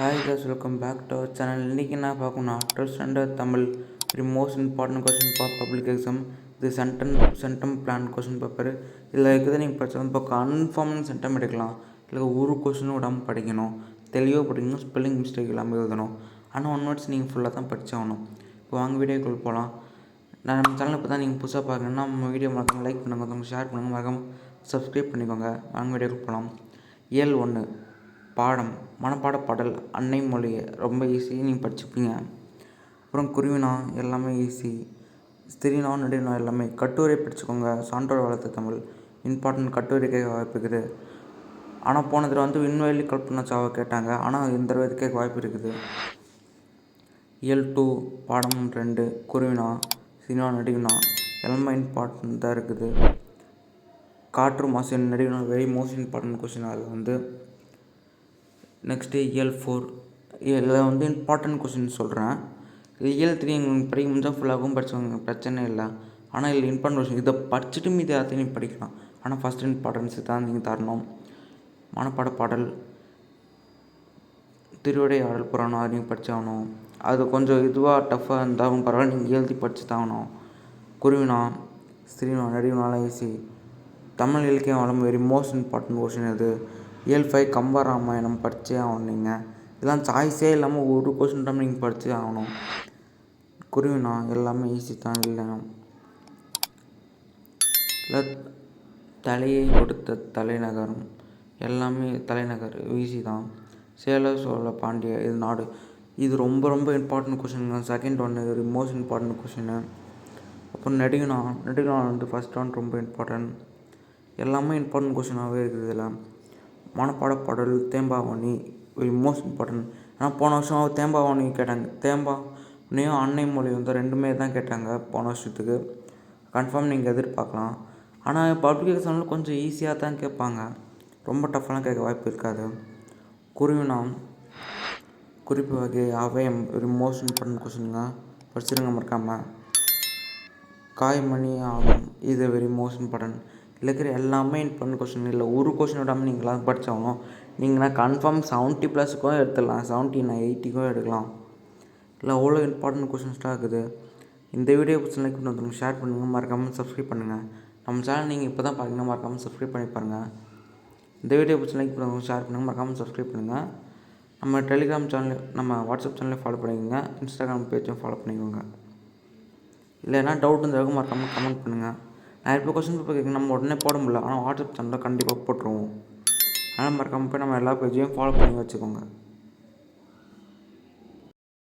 Hi guys, welcome back to our channel. இன்றைக்கி என்ன பார்க்கணும், after standard Tamil most important question for public exam. இது centum plan question paper. இதில் இருக்கிறத நீங்கள் படித்தா இப்போ கன்ஃபார்ம் சென்டம் எடுக்கலாம். இல்லை ஒரு கொஸ்டினும் விடாமல் படிக்கணும், தெளிவாக படிக்கணும், ஸ்பெல்லிங் மிஸ்டேக் இல்லாமல் எழுதணும். ஆனால் 1 வேர்ட்ஸ் நீங்கள் ஃபுல்லாக தான் படித்தாகணும். இப்போ வாங்க வீடியோக்குள்ளே போகலாம். நான் நம்ம சேனல் இப்போ தான் நீங்கள் புதுசாக பார்க்கணுன்னா நம்ம வீடியோ மறக்காமல் லைக் பண்ணுங்கள், கொஞ்சம் ஷேர் பண்ணுங்கள், மறக்காமல் சப்ஸ்கிரைப் பண்ணிக்கோங்க. வாங்க வீடியோக்குள்ளே போகலாம். இயல் 1 பாடம் மனப்பாட பாடல் அன்னை மொழி ரொம்ப ஈஸி, நீங்கள் படிச்சுப்பீங்க. அப்புறம் குருவினா எல்லாமே ஈஸி. ஸ்திரினா நெடுவினா எல்லாமே. கட்டுரை படிச்சுக்கோங்க. சான்றோர் வளர்த்த தமிழ் இம்பார்ட்டன்ட் கட்டுரை கேட்க வாய்ப்பு இருக்குது. ஆனால் போன தடவை விண்வெளி கல்பனா சாவை கேட்டாங்க, ஆனால் இந்த தடவை கேட்க வாய்ப்பு இருக்குது. இயல் 2 பாடம் 2 குருவினா சினிமா நெடுவினா எல்லாமே இம்பார்ட்டன்ட் தான் இருக்குது. காற்று மாசு நெடுவினா வெரி மோஸ்ட் இம்பார்ட்டன்ட் கொஸ்டின். அது நெக்ஸ்ட்டு இயல் 4 இதில் இம்பார்ட்டன்ட் கொஸ்டின் சொல்கிறேன். இயல் 3 உங்களுக்கு படிக்க முடிஞ்சால் ஃபுல்லாகவும் படிச்சுக்கோங்க, பிரச்சனை இல்லை. ஆனால் இதில் இம்பார்ட்டன்ட் கொஸ்டின் இதை படிச்சுட்டு மீது எல்லாத்தையும் நீங்கள் படிக்கலாம். ஆனால் ஃபஸ்ட் இம்பார்ட்டன்ஸ் தான் நீங்கள் தரணும். மனப்பாட பாடல் திருவிடை ஆடல் புராணம் அது நீங்கள் படித்தாகணும். அது கொஞ்சம் இதுவாக டஃப்பாக இருந்தாலும் பரவாயில்ல, நீங்கள் எழுதி படித்து தாகணும். குருவினா ஸ்திரீனா நெடுவினாலாம் ஈஸி. தமிழ் இலக்கியம் வளம் வெரி மோஸ்ட் இம்பார்ட்டன்ட் கொஸ்டின். இது இயல் 5 கம்பராமாயணம் படித்தே ஆகணும். நீங்கள் இதெல்லாம் சாய்ஸே இல்லாமல் ஒரு கொஸ்டின் டைம் நீங்கள் படித்தே ஆகணும். குருவினா எல்லாமே ஈஸி தான். இல்லை தலையை கொடுத்த தலைநகரம் எல்லாமே தலைநகர் ஈஸி தான். சேல சோழ பாண்டிய இது நாடு இது ரொம்ப ரொம்ப இம்பார்ட்டன்ட் கொஸ்டின். செகண்ட் ஒன்று ஒரு மோஸ்ட் இம்பார்ட்டன்ட் கொஸ்டின். அப்புறம் நெடுவினா ஃபஸ்ட் ஒன் ரொம்ப இம்பார்ட்டன்ட். எல்லாமே இம்பார்ட்டன்ட் கொஸ்டினாகவே இருக்குது. இதில் மனப்பாட பாடல் தேம்பாவணி வெரி மோஸ்ட் இம்பார்ட்டன்ட். ஆனால் போன வருஷம் தேம்பாவணி கேட்டாங்க. தேம்பாவணியும் அன்னை மொழி ரெண்டுமே தான் கேட்டாங்க போன வருஷத்துக்கு. கன்ஃபார்ம் நீங்கள் எதிர்பார்க்கலாம். ஆனால் பப்ளிக் எக்ஸாமில் கொஞ்சம் ஈஸியாக தான் கேட்பாங்க, ரொம்ப டஃப்லாம் கேட்க வாய்ப்பு இருக்காது. குருவினா குறிப்பு வகை அவயம் வெரி மோஸ்ட் இம்பார்ட்டன்ட் கொஸ்டினுங்க, படிச்சிருங்க மறக்காமல். காய்மணி ஆகும் இது வெரி மோஸ்ட் இம்பார்ட்டன்ட். இருக்கிற எல்லாமே இம்பார்ட்டன்ட் கொஸ்டின். இல்லை ஒரு கொஸ்டின் விடாமல் நீங்களாம் படித்தாகணும். நீங்கள்னா கன்ஃபார்ம் 70+ எடுத்துடலாம், 70 80 எடுக்கலாம். இல்லை அவ்வளோ இம்பார்ட்டன்ட் கொஸ்டின்ஸ்லாம் இருக்குது. இந்த வீடியோ பிடிச்சி லைக் பண்ணி ஷேர் பண்ணுங்கள், மறக்காமல் சப்ஸ்கிரைப் பண்ணுங்கள். நம்ம சேனல் நீங்கள் இப்போ தான் பார்க்கணும், மறக்காமல் சப்ஸ்கிரைப் பண்ணி பாருங்கள். இந்த வீடியோ பிடிச்சி லைக் பண்ணுங்கள், ஷேர் பண்ணுங்கள், மறக்காமல் சப்ஸ்கிரைப் பண்ணுங்கள். நம்ம டெலிகிராம் சேனல் நம்ம வாட்ஸ்அப் சேனலை ஃபாலோ பண்ணிக்கோங்க, இன்ஸ்டாகிராம் பேஜும் ஃபாலோ பண்ணிக்கோங்க. இல்லை என்ன டவுட் இருந்தாலும் மறக்காமல் கமெண்ட் பண்ணுங்கள். நான் இப்போ கொஸ்டின் பேப்பர் கேட்க நம்ம உடனே போட முடியல, ஆனால் வாட்ஸ்அப் சேனலில் கண்டிப்பாக போட்டுருவோம். அதனால் மறக்காமல் போய் நம்ம எல்லா பேஜையும் ஃபாலோ பண்ணி வச்சுக்கோங்க.